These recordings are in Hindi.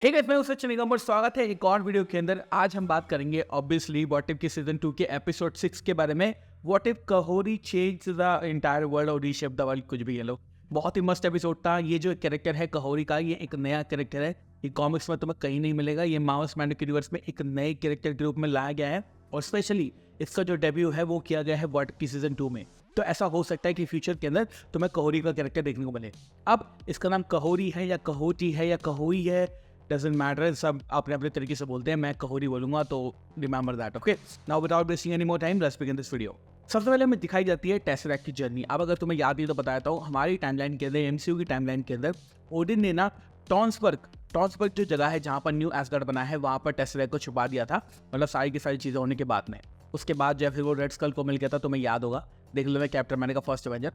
ठीक है, मैं उस निगम पर स्वागत है एक और वीडियो के अंदर। आज हम बात करेंगे ऑब्वियसली व्हाट इफ के सीजन 2 के एपिसोड 6 के बारे में। What if Kahhori change the entire world और रीशेप द वर्ल्ड, कुछ भी ये लो। बहुत ही मस्त एपिसोड था। ये जो कैरेक्टर है कहोरी का, ये एक नया कैरेक्टर है। ये कॉमिक्स में तुम्हें कहीं नहीं मिलेगा। ये मार्वल्स सिनेमैटिक यूनिवर्स में एक नए कैरेक्टर के रूप में लाया गया है और स्पेशली इसका जो डेब्यू है वो किया गया है व्हाट इफ की सीजन 2 में। तो ऐसा हो सकता है कि फ्यूचर के अंदर तुम्हें कहोरी का कैरेक्टर देखने को मिले। अब इसका नाम कहोरी है या कहोटी है या कहोई है, डजेंट मैटर, सब अपने अपने तरीके से बोलते हैं। मैं कहोरी बोलूंगा, तो remember that. Okay, now without wasting any more time, let's begin this video. सबसे पहले हमें दिखाई जाती है टेसरैक्ट की जर्नी। अब अगर तुम्हें याद नहीं तो बताता हूँ, हमारी टाइमलाइन के अंदर, एमसीयू की टाइमलाइन के अंदर, ओडिन ने ना टॉन्सबर्ग जो जगह है जहाँ पर न्यू एसगार्ड बना है, वहाँ पर टेसरैक्ट को छुपा दिया था। मतलब सारी की सारी चीज़ें होने के बाद में उसके बाद जो है फिर वो रेड स्कल को मिल गया था। तुम्हें याद होगा, देख लो, मैं कैप्टन अमेरिका फर्स्ट एवेंजर।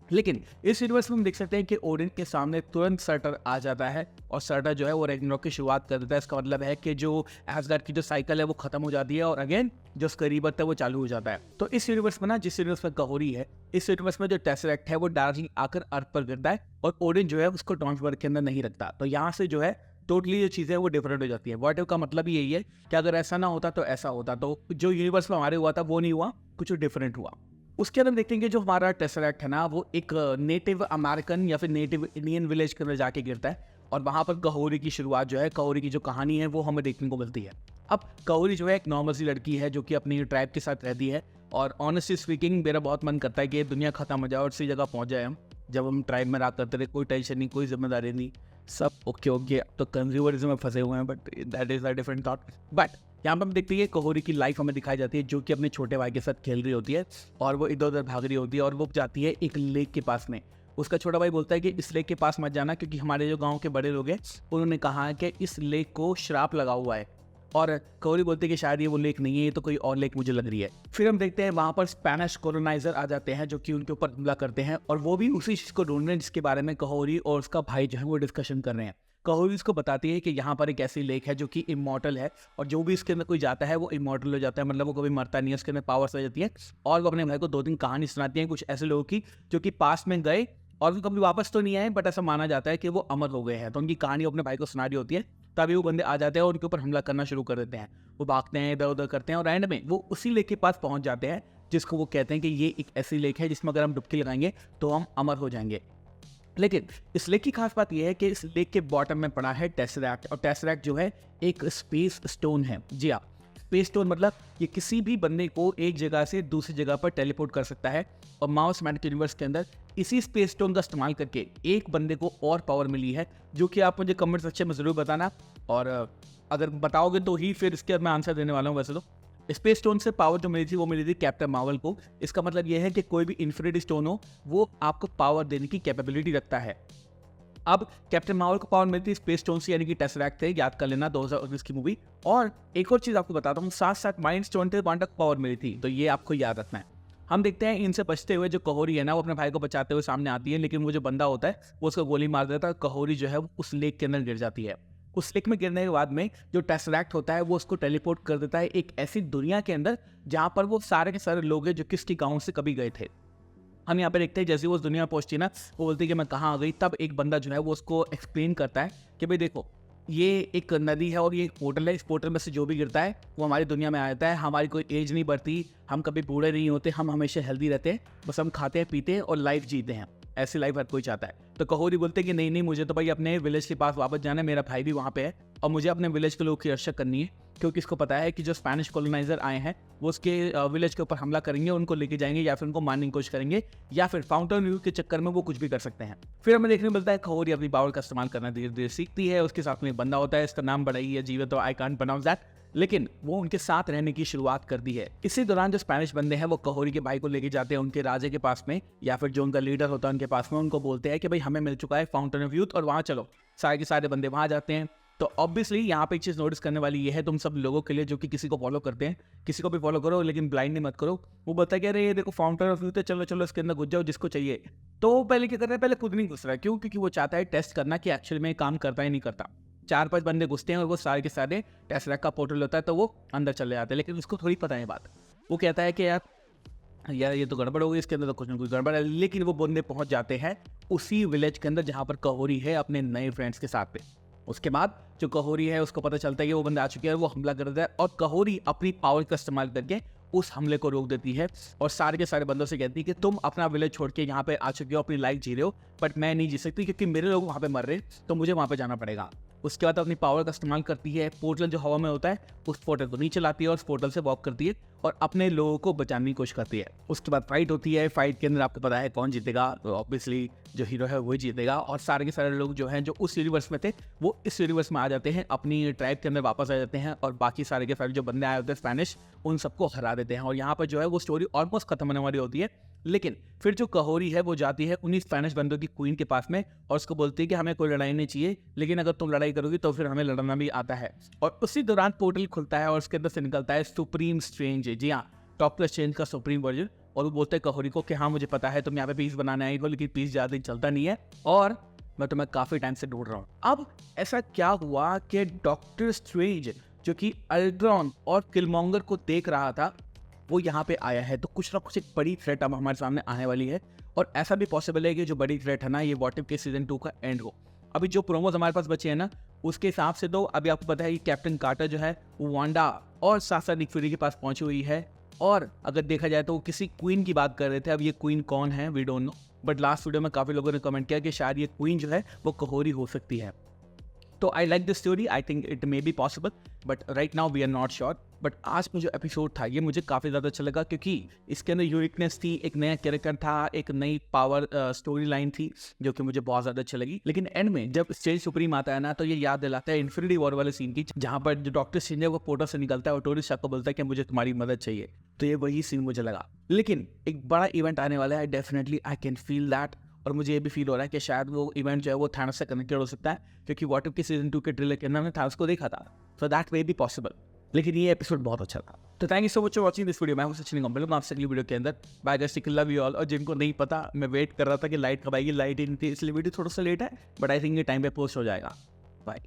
लेकिन इस यूनिवर्स में हम देख सकते हैं कि ओडिन के सामने तुरंत सर्टर आ जाता है और सर्टर जो है वो रैग्नारोक की शुरुआत कर देता है। इसका मतलब है कि जो एसगार्ड की जो साइकिल है वो खत्म हो जाती है और अगेन जो उसका रीबर्थ है वो चालू हो जाता है। तो इस यूनिवर्स में ना, जिस यूनिवर्स में कहोरी है, इस यूनिवर्स में जो टेसरैक्ट है वो डायरेक्टली आकर अर्थ पर गिरता है और ओडिन जो है उसको टॉन्सबर्ग के अंदर नहीं रखता। तो यहाँ से जो है टोटली जो चीज़ें वो डिफरेंट हो जाती है। व्हाट इफ का मतलब यही है कि अगर ऐसा ना होता तो ऐसा होता, तो जो यूनिवर्स में हमारे हुआ था वो नहीं हुआ, कुछ डिफरेंट हुआ। उसके अंदर देखते हैं कि जो हमारा टेसरैक्ट है ना, वो एक नेटिव अमेरिकन या फिर नेटिव इंडियन विलेज के अंदर जाके गिरता है और वहाँ पर कहोरी की शुरुआत जो है, कहोरी की जो कहानी है वो हमें देखने को मिलती है। अब कहोरी जो है एक नॉर्मल सी लड़की है जो कि अपनी ट्राइब के साथ रहती है और ऑनेस्टली स्पीकिंग मेरा बहुत मन करता है कि दुनिया खत्म हो जाए और उसी जगह पहुँच जाए हम, जब हम ट्राइब में रहा करते थे। कोई टेंशन नहीं, कोई जिम्मेदारी नहीं, सब ओके। तो कंज्यूमरिज्म में फंसे हुए हैं, but that is a different thought. But यहाँ पर हम देखते हैं कहोरी की लाइफ हमें दिखाई जाती है, जो कि अपने छोटे भाई के साथ खेल रही होती है और वो इधर उधर भाग रही होती है और वो जाती है एक लेक के पास में। उसका छोटा भाई बोलता है कि इस लेक के पास मत जाना, क्योंकि हमारे जो गांव के बड़े लोग हैं उन्होंने कहा है कि इस लेक को श्राप लगा हुआ है। और कहोरी बोलते हैं कि शायद ये वो लेक नहीं है, ये तो कोई और लेक मुझे लग रही है। फिर हम देखते हैं वहाँ पर स्पेनिश कॉलोनाइजर आ जाते हैं जो कि उनके ऊपर हमला करते हैं और वो भी उसी चीज़ को ढूंढ रहे हैं जिसके बारे में कहोरी और उसका भाई जो है वो डिस्कशन कर रहे हैं। कहोरी उसको बताती है कि यहाँ पर एक ऐसी लेक है जो कि इमॉर्टल है और जो भी इसके अंदर कोई जाता है वो इमॉर्टल हो जाता है, मतलब वो कभी मरता नहीं है, उसके अंदर पावर्स आ जाती है। और वो अपने भाई को 2-3 कहानी सुनाती है कुछ ऐसे लोगों की जो कि पास्ट में गए और वो कभी वापस तो नहीं आए, बट ऐसा माना जाता है कि वो अमर हो गए हैं। तो उनकी कहानी अपने भाई को सुना रही होती है, तभी वो बंदे आ जाते हैं और उनके ऊपर हमला करना शुरू कर देते हैं। वो भागते हैं, इधर उधर करते हैं और एंड में वो उसी लेक के पास पहुंच जाते हैं जिसको वो कहते हैं कि ये एक ऐसी लेक है जिसमें अगर हम डुबकी लगाएंगे तो हम अमर हो जाएंगे। लेकिन इस लेक की खास बात यह है कि इस लेक के बॉटम में पड़ा है टेसरैक्ट और टेसरैक्ट जो है एक स्पेस स्टोन है। जी हाँ, स्पेस स्टोन मतलब ये किसी भी बंदे को एक जगह से दूसरी जगह पर टेलीपोर्ट कर सकता है और मार्वल्स सिनेमैटिक यूनिवर्स के अंदर इसी स्पेस स्टोन का इस्तेमाल करके एक बंदे को और पावर मिली है, जो कि आप मुझे कमेंट सेक्शन में ज़रूर बताना। और अगर बताओगे तो ही फिर इसके मैं आंसर देने वाला हूँ। वैसे तो स्पेस स्टोन से पावर जो मिली थी वो मिली थी कैप्टन मार्वल को। इसका मतलब यह है कि कोई भी इन्फिनिटी स्टोन हो वो आपको पावर देने की कैपेबिलिटी रखता है। अब कैप्टन मार्वल को पावर मिलती है स्पेस स्टोन से, यानी कि टेसरैक्ट थे, याद कर लेना 2019 की मूवी। और एक और चीज़ आपको बताता हूँ, साथ साथ माइंड स्टोन थे, वहाँ तक पावर मिली थी, तो ये आपको याद रखना है। हम देखते हैं इनसे बचते हुए जो कहोरी है ना, वो अपने भाई को बचाते हुए सामने आती है, लेकिन वो जो बंदा होता है वो उसको गोली मार देता है। कहोरी जो है वो उस लेक के अंदर गिर जाती है। उस लेक में गिरने के बाद में जो टेसरैक्ट होता है वो उसको टेलीपोर्ट कर देता है एक ऐसी दुनिया के अंदर जहाँ पर वो सारे के सारे लोग हैं जो किसकी गाँव से कभी गए थे। हम यहाँ पे देखते हैं जैसे वो उस दुनिया में पहुंचती है ना, वो बोलती है कि मैं कहाँ आ गई। तब एक बंदा जो है वो उसको एक्सप्लेन करता है कि भाई देखो, ये एक नदी है और ये एक पोर्टल है, इस पोर्टल में से जो भी गिरता है वो हमारी दुनिया में आ जाता है। हमारी कोई एज नहीं बढ़ती, हम कभी बूढ़े नहीं होते, हम हमेशा हेल्दी रहते हैं, बस हम खाते हैं पीते हैं और लाइफ जीते हैं। ऐसी लाइफ हर कोई चाहता है। तो कहोरी बोलते हैं कि नहीं, मुझे तो भाई अपने विलेज के पास वापस जाना है, मेरा भाई भी वहाँ पे है और मुझे अपने विलेज के लोगों की रक्षा करनी है, क्योंकि इसको पता है कि जो स्पेनिश कॉलोनाइजर आए हैं वो उसके विलेज के ऊपर हमला करेंगे, उनको लेके जाएंगे या फिर उनको मारने की कोशिश करेंगे, या फिर फाउंटेन व्यू के चक्कर में वो कुछ भी कर सकते हैं। फिर हमें देखने मिलता है कहोरी अपनी पावर का इस्तेमाल करना धीरे धीरे सीखती है। उसके साथ में एक बंदा होता है, इसका नाम बड़ा ही है अजीब है, तो आई कांट प्रोनाउंस दैट, लेकिन वो उनके साथ रहने की शुरुआत कर दी है। इसी दौरान जो स्पेनिश बंदे हैं वो कहोरी के भाई को लेके जाते हैं उनके राजे के पास में, या फिर जो उनका लीडर होता है उनके पास में। उनको बोलते हैं कि भाई हमें मिल चुका है फाउंटेन ऑफ यूथ और वहाँ चलो। सारे के सारे बंदे वहाँ जाते हैं। तो ऑब्वियसली यहाँ पे एक चीज़ नोटिस करने वाली ये है तुम सब लोगों के लिए जो कि किसी को फॉलो करते हैं, किसी को भी फॉलो करो लेकिन ब्लाइंडली मत करो। वो बोलता है कि अरे ये देखो फाउंटेन ऑफ यूथ है, चलो चलो इसके अंदर घुस जाओ जिसको चाहिए। तो वो पहले क्या कर रहा है, पहले खुद नहीं घुस रहा है। क्यों? क्योंकि वो चाहता है टेस्ट करना कि एक्चुअली में काम करता है नहीं करता। 4-5 बंदे घुसते हैं और वो सारे के सारे टेसरैक्ट का पोर्टल होता है तो वो अंदर चले जाते हैं, लेकिन उसको थोड़ी पता है बात। वो कहता है कि यार ये तो गड़बड़ हो गई, इसके अंदर तो कुछ ना कुछ गड़बड़ है। लेकिन वो बंदे पहुंच जाते हैं उसी विलेज के अंदर जहां पर कहोरी है अपने नए फ्रेंड्स के साथ पे। उसके बाद जो कहोरी है उसको पता चलता है कि वो बंदा आ चुके हैं, वो हमला कर देता है और कहोरी अपनी पावर का इस्तेमाल करके उस हमले को रोक देती है और सारे के सारे बंदों से कहती है कि तुम अपना विलेज छोड़ के यहाँ पे आ चुके हो, अपनी लाइफ जी रहे हो, बट मैं नहीं जी सकती क्योंकि मेरे लोग वहाँ पे मर रहे, तो मुझे वहाँ पे जाना पड़ेगा। उसके बाद अपनी पावर का इस्तेमाल करती है, पोर्टल जो हवा में होता है उस पोर्टल को नीचे लाती है और उस पोर्टल से वॉक करती है और अपने लोगों को बचाने की कोशिश करती है। उसके बाद फाइट होती है, फाइट के अंदर आपको पता है कौन जीतेगा, तो ऑब्वियसली जो हीरो है वही जीतेगा और सारे के सारे लोग जो हैं जो उस यूनिवर्स में थे वो इस यूनिवर्स में आ जाते हैं, अपनी ट्राइब के अंदर वापस आ जाते हैं और बाकी सारे के सारे जो बंदे आए होते हैं स्पेनिश, उन सबको हरा देते हैं और यहाँ पर जो है वो स्टोरी ऑलमोस्ट खत्म होने वाली होती है। लेकिन फिर जो कहोरी है वो जाती है उन्हीं स्पेनिश बंदों की क्वीन के पास में और उसको बोलती है कि हमें कोई लड़ाई नहीं चाहिए, लेकिन अगर तुम लड़ाई करोगी तो फिर हमें लड़ना भी आता है। और उसी दौरान पोर्टल खुलता है और उसके अंदर से निकलता है सुप्रीम स्ट्रेंज, जी हाँ, डॉक्टर स्ट्रेंज का सुप्रीम वर्जन। और वो बोलते हैं कहोरी को कि हाँ मुझे पता है तुम यहाँ पे पीस बनाने आई हो, लेकिन पीस ज़्यादा दिन चलता नहीं है और मैं तुम्हें काफ़ी टाइम से ढूंढ रहा हूँ। अब ऐसा क्या हुआ कि डॉक्टर स्ट्रेंज जो कि अल्ट्रॉन और किलमॉन्गर को देख रहा था वो यहाँ पे आया है, तो कुछ ना कुछ एक बड़ी थ्रेट अब हमारे सामने आने वाली है और ऐसा भी पॉसिबल है कि जो बड़ी थ्रेट है ना ये व्हाट इफ के सीजन 2 का एंड हो। अभी जो प्रोमोज हमारे पास बचे हैं ना उसके हिसाब से तो अभी आपको पता है कि कैप्टन कार्टर जो है वो वांडा और साथ साथ निक फ्यूरी के पास पहुंची हुई है और अगर देखा जाए तो वो किसी क्वीन की बात कर रहे थे। अब ये क्वीन कौन है we don't know, but last video में काफ़ी लोगों ने कमेंट किया कि शायद ये क्वीन जो है वो कहोरी हो सकती है। तो I like this story, I think it may be possible but right now we are not sure. But आज में जो एपिसोड था ये मुझे काफ़ी ज़्यादा अच्छा लगा क्योंकि इसके अंदर यूनिकनेस थी, एक नया कैरेक्टर था, एक नई पावर स्टोरी लाइन थी जो कि मुझे बहुत ज़्यादा अच्छी लगी। लेकिन एंड में जब स्ट्रेंज सुप्रीम आता है ना तो ये याद दिलाता है इन्फिनिटी वॉर वाले सीन की, जहाँ पर जो डॉक्टर स्ट्रेंज है वो पोर्टल से निकलता है और टोनी स्टार्क को बोलता है कि मुझे तुम्हारी मदद चाहिए, तो ये वही सीन मुझे लगा। लेकिन एक बड़ा इवेंट आने वाला है, definitely I can feel that और मुझे ये भी फील हो रहा है कि शायद वो इवेंट जो है वो थानोस से कनेक्टेड हो सकता है क्योंकि व्हाट इफ के सीजन 2 के ट्रेलर के अंदर हमने थानोस को देखा था, so that may be possible. लेकिन ये एपिसोड बहुत अच्छा था। तो thank you so much for watching this video. मैं हूं सचिन कंपल, मैं आपसे अगली वीडियो के अंदर bye guys, love you all. और जिनको नहीं पता मैं वेट कर रहा था कि लाइट कब आएगी, लाइट ही नहीं थी इसलिए वीडियो थोड़ा सा लेट है, बट आई थिंक ये टाइम पे पोस्ट हो जाएगा। बाय।